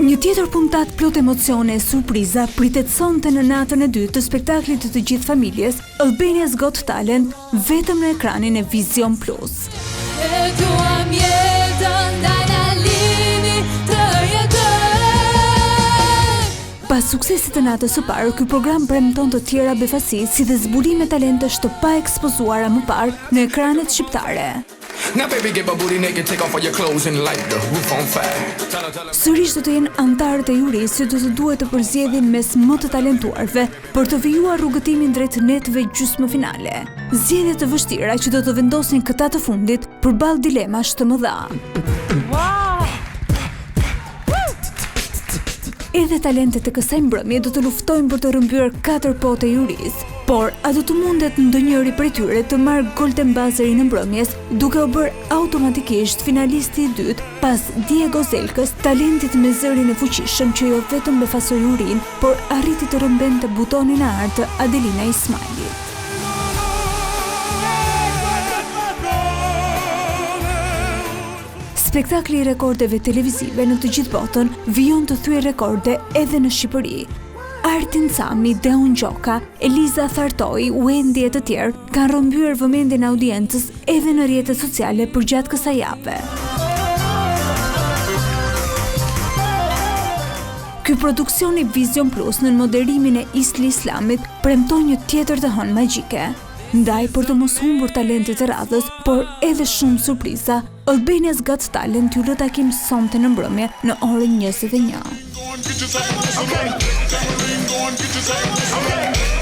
Një tjetër puntat plot emocione e surpriza pritet sonte në natën e dytë të spektaklit të gjithë familjes Albania's Got Talent vetëm në ekranin e Vision Plus. Pas suksesit të natës së parë, ky program premton të tjera befasi si dhe zbulime talentesh të pa ekspozuara më parë në ekranet shqiptare. Sërish do të jenë antarët e jurisë që do të duhet të përzjedhin mes më të talentuarve për të vijuar rrugëtimin drejt netëve gjysmëfinale. Zgjedhje të vështira që do të vendosin këta të fundit përballë dilemash të mëdha. Edhe talentet e kësaj mbrëmje do të luftojnë për të rrëmbyer 4 pote jurisë. Por, a do të mundet ndonjëri prej tyre të marrë Golden Buzzerin e mbrëmjes duke u bërë automatikisht finalisti i dytë pas Diego Zelkës, talentit me zërin e fuqishëm që jo vetëm befasoi urinë, por arriti të rrëmbente butonin e artë të Adelina Ismailit. Spektakli i rekordeve televizive në të gjithë botën vijon të thyej rekorde edhe në Shqipëri. Artin Cami, Deon Gjoka, Eliza Thartoi, Wendy e të tjerë kanë rrëmbyer vëmendjen e audiencës edhe në rrjetet sociale përgjatë kësaj jave. Ky produksion i Vision Plus në moderimin e Isli Islamit premton një tjetër të hënë magjike. Ndaj për të mos humbur talentet e radhës, por edhe shumë surpriza, Albania's Got Talent ju lë takim sonte në mbrëmje në orën 21.